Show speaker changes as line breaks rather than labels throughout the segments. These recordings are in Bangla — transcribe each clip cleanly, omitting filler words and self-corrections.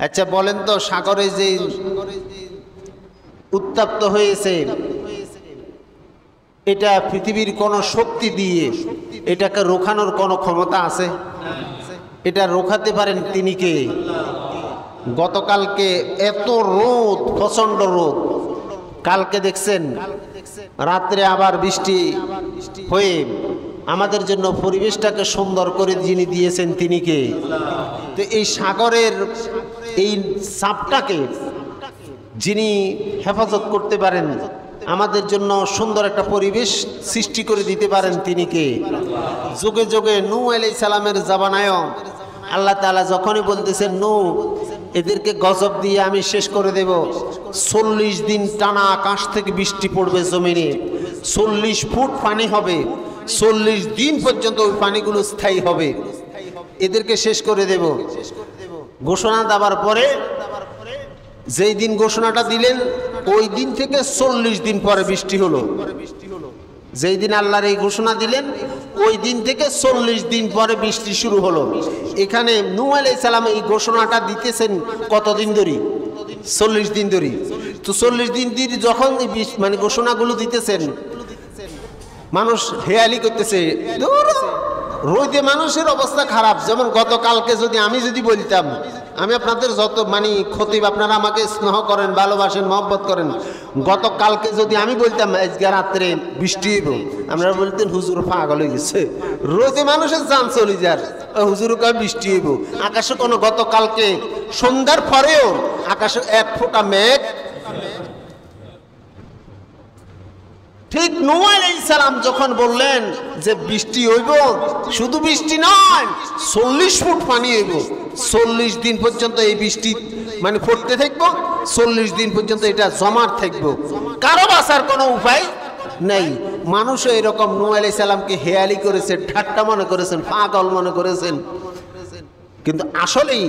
আচ্ছা বলেন তো, সাগরে যে উত্তপ্ত হয়েছে, এটা পৃথিবীর কোন শক্তি দিয়ে এটাকে রোখানোর কোনো ক্ষমতা আছে? এটা রোখাতে পারেন তিনি কে? গতকালকে এত রোদ, প্রচন্ড রোদ, কালকে দেখছেন রাত্রে আবার বৃষ্টি হয়ে আমাদের জন্য পরিবেশটাকে সুন্দর করে যিনি দিয়েছেন তিনি কে? তো এই সাগরের এই চাপটাকে যিনি হেফাজত করতে পারেন, আমাদের জন্য সুন্দর একটা পরিবেশ সৃষ্টি করে দিতে পারেন তিনি কে? যুগে যুগে নূহ আলাইহিস সালামের জামানায় আল্লাহ তাআলা যখনই বলতেছেন নূহ এদেরকে গজব দিয়ে আমি শেষ করে দেব, 40 দিন টানা আকাশ থেকে বৃষ্টি পড়বে জমিনে, 40 ফুট পানি হবে, 40 দিন পর্যন্ত ওই পানিগুলো স্থায়ী হবে, এদেরকে শেষ করে দেব ঘোষণা দেওয়ার পরে যেই দিন ঘোষণাটা দিলেন ওই দিন থেকে 40 দিন পরে বৃষ্টি হলো। যেই দিন আল্লাহর এই ঘোষণা দিলেন ওই দিন থেকে 40 দিন পরে বৃষ্টি শুরু হলো। এখানে নূহ আলাইহিস সালাম এই ঘোষণাটা দিতেছেন কতদিন ধরে? 40 দিন ধরে। তো 40 দিন ধরে যখন মানে ঘোষণাগুলো দিতেছেন, মানুষ হেয়ালি করতেছে, রোদে মানুষের অবস্থা খারাপ। যেমন গতকালকে আমি যদি বলতাম, আমি আপনাদের যত মানে খতিব, আপনারা আমাকে স্নেহ করেন, ভালোবাসেন, মহব্বত করেন, গতকালকে যদি আমি বলতাম আজকে রাত্রে বৃষ্টি হইব, আপনারা বলতেন হুজুর পাগল হয়ে গেছে, রোদে মানুষের জান চলে যার, হুজুর কয় বৃষ্টি হইব। আকাশে কোনো গতকালকে সন্ধ্যার পরেও আকাশে এক ফোঁটা মেঘ। ঠিক নূহ আলাইহিস সালাম যখন বললেন যে বৃষ্টি হইব, শুধু বৃষ্টি নয় 40 ফুট পানি হইব, 40 দিন পর্যন্ত এই বৃষ্টি মানে পড়তে থাকবো, 40 দিন পর্যন্ত এটা জমাট থাকবো, কারো বাঁচার কোনো উপায় নেই। মানুষও এরকম নূহ আলাইহিস সালামকে হেয়ালি করেছে, ঠাট্টা মনে করেছেন, পাগল মনে করেছেন, কিন্তু আসলেই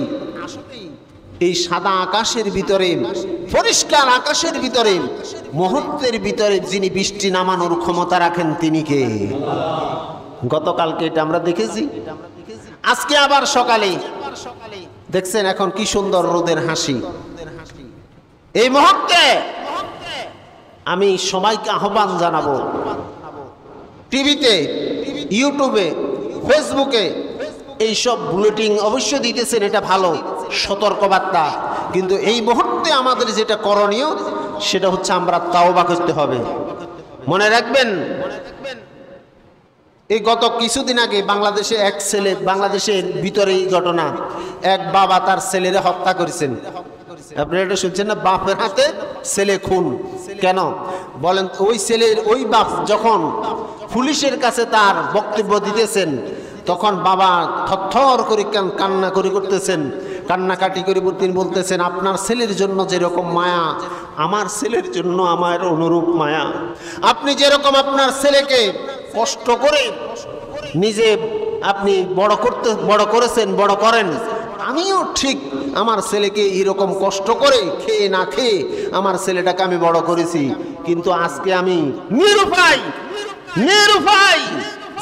এই সাদা আকাশের ভিতরে, পরিষ্কার আকাশের ভিতরে, মুহূর্তের ভিতরে যিনি বৃষ্টি নামানোর ক্ষমতা রাখেন তিনি কে? গতকালকে এটা আমরা দেখেছি, আজকে আবার সকালে দেখছেন এখন কি সুন্দর রোদের হাসি। এই মুহূর্তে আমি সবাইকে আহ্বান জানাবো, টিভিতে, ইউটিউবে, ফেসবুকে এইসব বুলেটিন অবশ্যই দিতেছেন, এটা ভালো সতর্কবার্তা, কিন্তু এই মুহূর্তে আমাদের যেটা করণীয় সেটা হচ্ছে আমরা তাওবা করতে হবে। মনে রাখবেন, এই গত কিছুদিন আগে বাংলাদেশে এক ছেলে, বাংলাদেশের ভিতরে এই ঘটনা, এক বাবা তার ছেলেরে হত্যা করেছেন। আপনারা এটা শুনছেন না? বাপের হাতে ছেলে খুন। কেন বলেন? ওই ছেলের ওই বাপ যখন পুলিশের কাছে তার বক্তব্য দিতেছেন, তখন বাবা থরথর করে কান্না করে করতেছেন, কান্নাকাটি করে তিনি বলতেছেন, আপনার ছেলের জন্য যেরকম মায়া আমার ছেলের জন্য আমার অনুরূপ মায়া। আপনি যেরকম আপনার ছেলেকে কষ্ট করে নিজে আপনি বড় করেছেন, বড় করেন, আমিও ঠিক আমার ছেলেকে এরকম কষ্ট করে খেয়ে না খেয়ে আমার ছেলেটাকে আমি বড় করেছি, কিন্তু আজকে আমি নিরুপায়,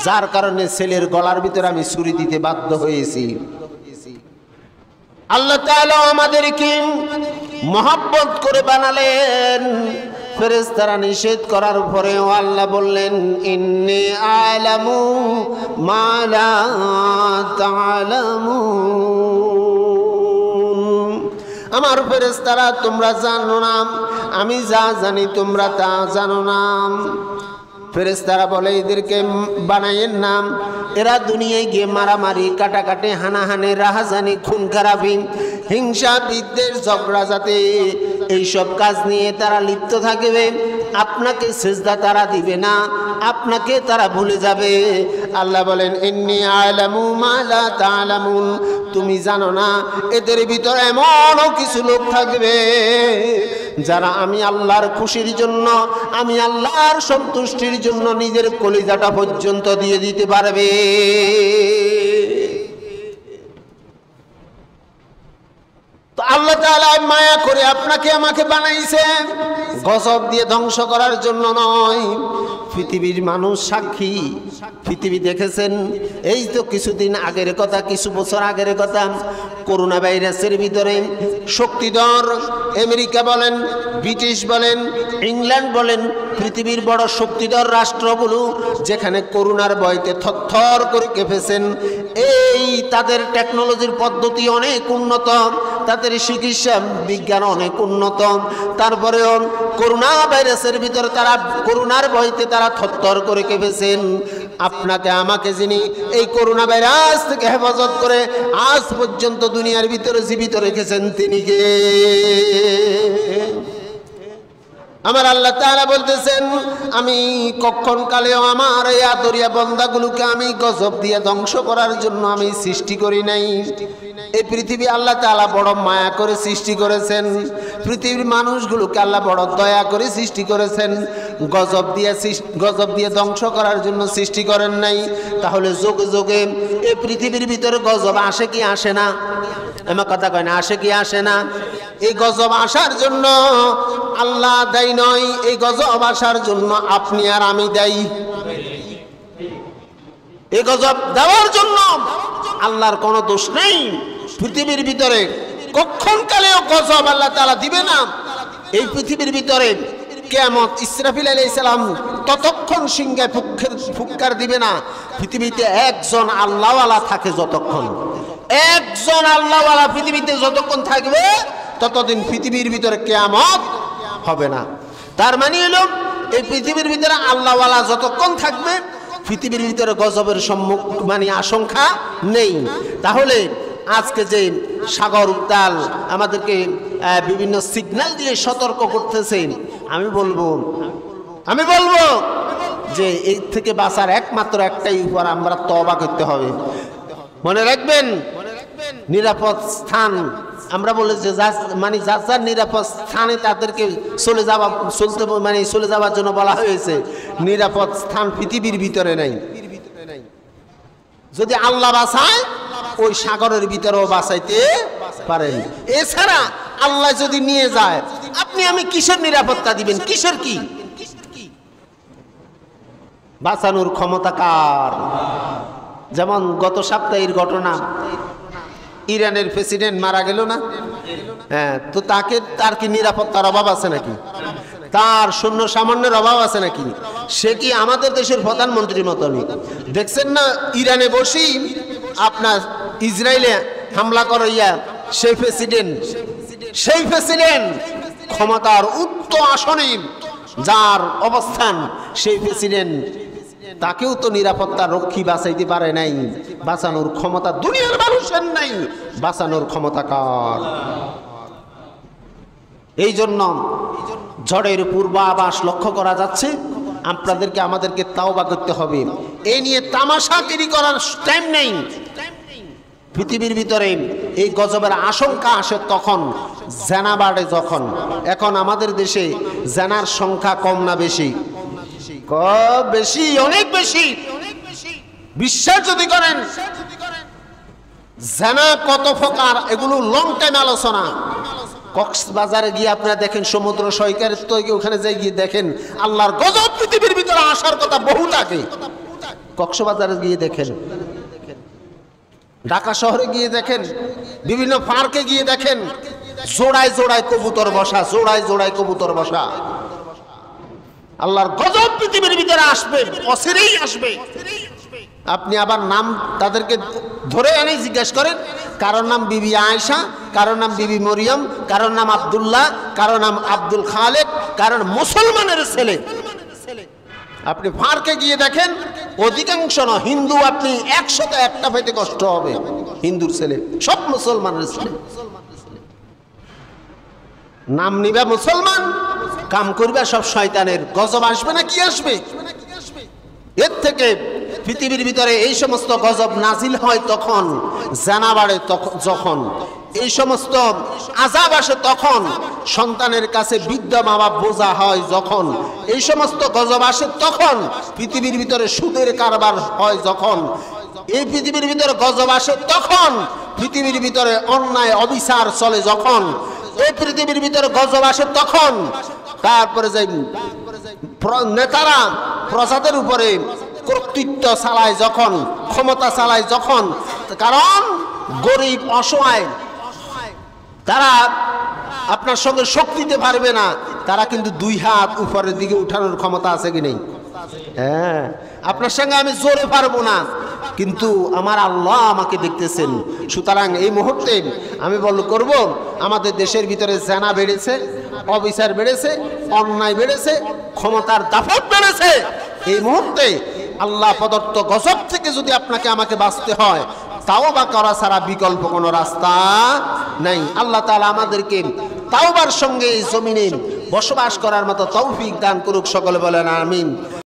যার কারণে ছেলের গলার ভিতরে আমি ছুরি দিতে বাধ্য হয়েছি। আল্লাহ তাআলা আমাদেরকে মহব্বত করে বানালেন, ফেরেশতারা নিষেধ করার পরেও আল্লাহ বললেন, ইন্নী আ'লামু মা লা তা'লামুন। আমার ফেরেশতারা তোমরা জানো না, আমি যা জানি তোমরা তা জানো না। ফেরেশতারা বলে এদেরকে বানাইয়েন না, এরা দুনিয়ায় গিয়ে মারামারি, কাটাকাটি, হানাহানি, রাহাজানি, খুন খারাপি, হিংসা, বিদ্বেষ, ঝগড়া জাতি এইসব কাজ নিয়ে তারা লিপ্ত থাকবে। আপনাকে সিজদা তারা দিবে না, আপনাকে তারা ভুলে যাবে। আল্লাহ বলেন, ইন্নী আ'লামু মা লা তা'লামুন। তুমি জানো না এদের ভিতরে এমনও কিছু লোক থাকবে যারা আমি আল্লাহর খুশির জন্য, আমি আল্লাহর সন্তুষ্টির জন্য নিজের কলিজাটা পর্যন্ত দিয়ে দিতে পারবে। তো আল্লাহ তাআলা মায়া করে আপনাকে আমাকে বানাইছে, গজব দিয়ে ধ্বংস করার জন্য নয়। পৃথিবীর মানুষ সাক্ষী। পৃথিবী দেখেছেন, এই তো কিছুদিন আগের কথা, কিছু বছর আগের কথা, করোনা ভাইরাসের ভিতরে শক্তিধর আমেরিকা বলেন, ব্রিটিশ বলেন, ইংল্যান্ড বলেন, পৃথিবীর বড় শক্তিধর রাষ্ট্রগুলো যেখানে করোনার ভয়তে থরথর করে কেঁপেছেন। এই তাদের টেকনোলজির পদ্ধতি অনেক উন্নত, তাদের চিকিৎসা বিজ্ঞান অনেক উন্নত, তারপরেও করোনা ভাইরাসের ভিতরে তারা করোনার ভয়তে তারা থরথর করে কেঁপেছেন। আপনাকে আমাকে যিনি এই করোনা ভাইরাস থেকে হেফাজত করে আজ পর্যন্ত দুনিয়ার ভিতরে জীবিত রেখেছেন, তিনি কে? আমার আল্লাহ তাআলা বলতেছেন, আমি কখন কালেও আমার এই আদরিয়া বান্দাগুলোকে আমি গজব দিয়ে ধ্বংস করার জন্য আমি সৃষ্টি করি নাই। এই পৃথিবী আল্লাহ তাআলা বড় মায়া করে সৃষ্টি করেছেন, পৃথিবীর মানুষগুলোকে আল্লাহ বড় দয়া করে সৃষ্টি করেছেন, গজব দিয়ে ধ্বংস করার জন্য সৃষ্টি করেন নাই। তাহলে যোগে যোগে এই পৃথিবীর ভিতরে গজব আসে কি আসে না? আমার কথা কয় না, আসে কি আসে না? এই গজব আসার জন্য আল্লাহ দায়ী নয়, এই গজব আসার জন্য আপনি আর আমি দায়ী। এই গজব দেওয়ার জন্য আল্লাহর কোনো দোষ নেই। পৃথিবীর ভিতরে কখন কালেও গজব আল্লাহ তাআলা দিবে না। এই পৃথিবীর ভিতরে কিয়ামত ইসরাফিল আলাইহিস সালাম ততক্ষণ সিংহে ফুৎকার দিবে না, পৃথিবীতে একজন আল্লাহওয়ালা থাকে যতক্ষণ, একজন আল্লাহওয়ালা পৃথিবীতে যতক্ষণ থাকবে ততদিন পৃথিবীর ভিতরে কিয়ামত হবে না। তার মানে হলো এই পৃথিবীর ভিতরে আল্লাহওয়ালা যতক্ষণ থাকবে পৃথিবীর ভিতরে গজবের আশঙ্কা নেই। তাহলে আজকে যে সাগর উত্তাল আমাদেরকে বিভিন্ন সিগন্যাল দিয়ে সতর্ক করতেছেন, আমি বলবো যে এই থেকে বাঁচার একমাত্র একটাই উপায়, আমরা তওবা করতে হবে। মনে রাখবেন, নিরাপদ স্থান আমরা বলে যে যার নিরাপদ স্থানে তাদেরকে চলে যাওয়ার জন্য বলা হয়েছে। নিরাপদ স্থান পৃথিবীর ভিতরে নাই। যদি আল্লাহ বাঁচায় ওই সাগরের ভিতরেও বাঁচাইতে পারেন। এছাড়া আল্লাহ যদি নিয়ে যায়, আপনি আমি কিসের নিরাপত্তা দিবেন? কিসের কি? বাঁচানোর ক্ষমতা কার? যেমন গত সপ্তাহের ঘটনা, ইরানের প্রেসিডেন্ট মারা গেল না? হ্যাঁ, তো তার কি নিরাপত্তার অভাব আছে নাকি? তার সৈন্য সামান্যের অভাব আছে নাকি? সে কি আমাদের দেশের প্রধানমন্ত্রীর মতনই? দেখছেন না, ইরানে বসেই আপনার ইসরায়েলে হামলা করাইয়া সেই প্রেসিডেন্ট ক্ষমতার উচ্চ আসনে যার অবস্থান, সেই প্রেসিডেন্ট তাকেও তো নিরাপত্তা রক্ষী বাঁচাইতে পারে নাই। বাঁচানোর ক্ষমতা দুনিয়ার মানুষের নাই, বাঁচানোর ক্ষমতা কার? এই জন্য ঝড়ের পূর্বাভাস লক্ষ্য করা যাচ্ছে। আমাদেরকে তাওবা করতে হবে। এই নিয়ে তামাশাগিরি করার টাইম নেই। পৃথিবীর ভিতরে এই গজবের আশঙ্কা আসে তখন, জেনা বাড়ে যখন। এখন আমাদের দেশে জেনার সংখ্যা কম না বেশি? বেশি, অনেক বেশি। বিশ্বাস যদি করেন জেনা কত প্রকার, এগুলো লং টাইম আলোচনা। কক্সবাজারে গিয়ে আপনারা দেখেন, সমুদ্র সৈকতের তো ওখানে যাই গিয়ে দেখেন আল্লাহর গজব পৃথিবীর ভিতরে আসার কথা বহু থাকে। কক্সবাজারে গিয়ে দেখেন, ঢাকা শহরে গিয়ে দেখেন, বিভিন্ন পার্কে গিয়ে দেখেন, জোড়ায় জোড়ায় কবুতর বসা, জোড়ায় জোড়ায় কবুতর বসা। আল্লাহর গজব পৃথিবীর ভিতরে আসবে, অচিরেই আসবে। আপনি আবার নাম তাদেরকে ধরে এনে জিজ্ঞেস করেন, কারোর নাম বিবি আয়েশা, কারোর নাম বিবি মরিয়ম, কারোর নাম আব্দুল্লাহ, কারোর নাম আব্দুল খালেক, কারণ মুসলমানের ছেলে। আপনি পার্কে গিয়ে দেখেন, অধিকাংশ না হিন্দু, আপনি 101টা পেতে কষ্ট হবে। হিন্দুর ছেলে সব মুসলমানের ছেলে। নাম নিবা মুসলমান, কাম করবে সব শয়তানের। গজব আসবে না কি আসবে? এর থেকে পৃথিবীর ভিতরে এই সমস্ত গজব নাজিল হয় তখন, জানা বাড়ে যখন, এই সমস্ত আযাব আসে তখন, সন্তানের কাছে বৃদ্ধ মা বাপ বোঝা হয় যখন, এই সমস্ত গজব আসে তখন, পৃথিবীর ভিতরে সুদের কারবার হয় যখন, এই পৃথিবীর ভিতরে গজব আসে তখন, পৃথিবীর ভিতরে অন্যায় অবিচার চলে যখন, এই পৃথিবীর ভিতরে গজব আসে তখন, তারপরে যাই নেতারা প্রজাদের উপরে কর্তৃত্ব চালায় যখন, ক্ষমতা চালায় যখন, কারণ গরিব অসহায় তারা আপনার সঙ্গে শক্তি দিতে পারবে না, তারা কিন্তু দুই হাত উপরের দিকে উঠানোর ক্ষমতা আছে কি নেই? হ্যাঁ, আপনার সঙ্গে আমি জোরে পারবো না, কিন্তু আমার আল্লাহ আমাকে দেখতেছেন। সুতরাং এই মুহূর্তে আমি করব, আমাদের দেশের ভিতরে জেনা বেড়েছে, অবিচার বেড়েছে, অন্যায় বেড়েছে, ক্ষমতার দাপট বেড়েছে। এই মুহূর্তে আল্লাহ প্রদত্ত গজব থেকে যদি আপনাকে আমাকে বাঁচতে হয়, তাওবা করা ছাড়া বিকল্প কোনো রাস্তা নাই। আল্লাহ তাআলা আমাদেরকে তাওবার সঙ্গে এই জমিনে বসবাস করার মতো তৌফিক দান করুক। সকলে বলেন আমিন।